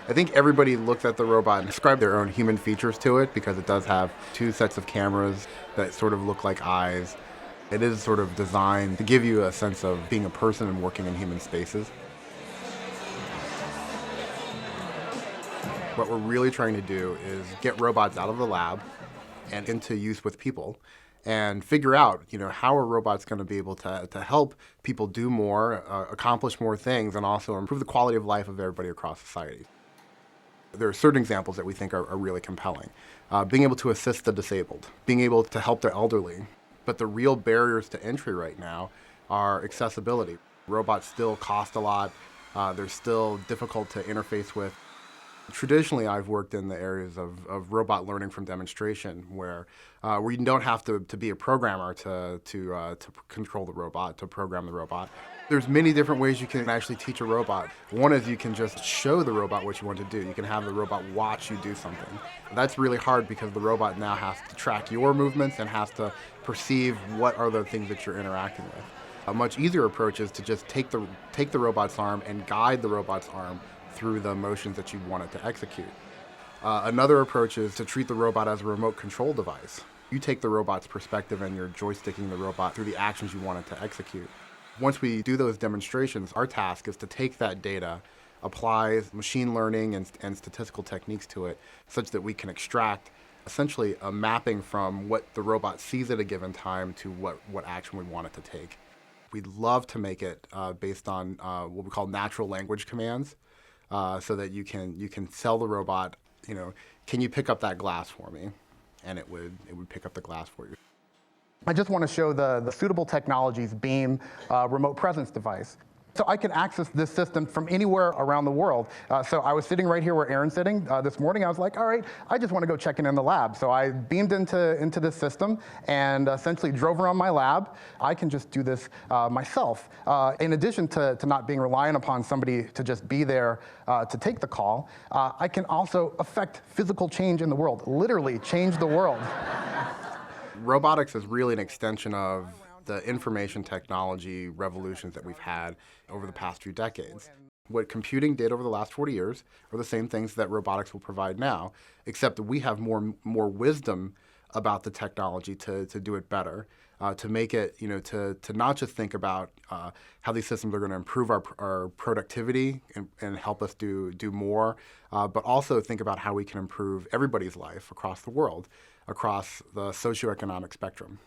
I think everybody looked at the robot and ascribed their own human features to it because it does have two sets of cameras that sort of look like eyes. It is sort of designed to give you a sense of being a person and working in human spaces. What we're really trying to do is get robots out of the lab and into use with people and figure out, how are robots going to be able to help people do more, accomplish more things, and also improve the quality of life of everybody across society. There are certain examples that we think are really compelling. Being able to assist the disabled, being able to help the elderly. But the real barriers to entry right now are accessibility. Robots still cost a lot. They're still difficult to interface with. Traditionally, I've worked in the areas of robot learning from demonstration, where you don't have to be a programmer to control the robot, to program the robot. There's many different ways you can actually teach a robot. One is you can just show the robot what you want to do. You can have the robot watch you do something. That's really hard because the robot now has to track your movements and has to perceive what are the things that you're interacting with. A much easier approach is to just take the robot's arm and guide the robot's arm through the motions that you want it to execute. Another approach is to treat the robot as a remote control device. You take the robot's perspective and you're joysticking the robot through the actions you want it to execute. Once we do those demonstrations, our task is to take that data, apply machine learning and statistical techniques to it, such that we can extract essentially a mapping from what the robot sees at a given time to what action we want it to take. We'd love to make it based on what we call natural language commands. So that you can tell the robot, can you pick up that glass for me? And it would pick up the glass for you. I just want to show the Suitable Technologies Beam remote presence device. So I can access this system from anywhere around the world. So I was sitting right here where Aaron's sitting this morning. I was like, all right, I just want to go check in the lab. So I beamed into this system and essentially drove around my lab. I can just do this myself. In addition to not being reliant upon somebody to just be there to take the call, I can also affect physical change in the world, literally change the world. Robotics is really an extension of the information technology revolutions that we've had over the past few decades. What computing did over the last 40 years are the same things that robotics will provide now, except that we have more wisdom about the technology to do it better, to make it, to not just think about how these systems are going to improve our productivity and help us do more, but also think about how we can improve everybody's life across the world, across the socioeconomic spectrum.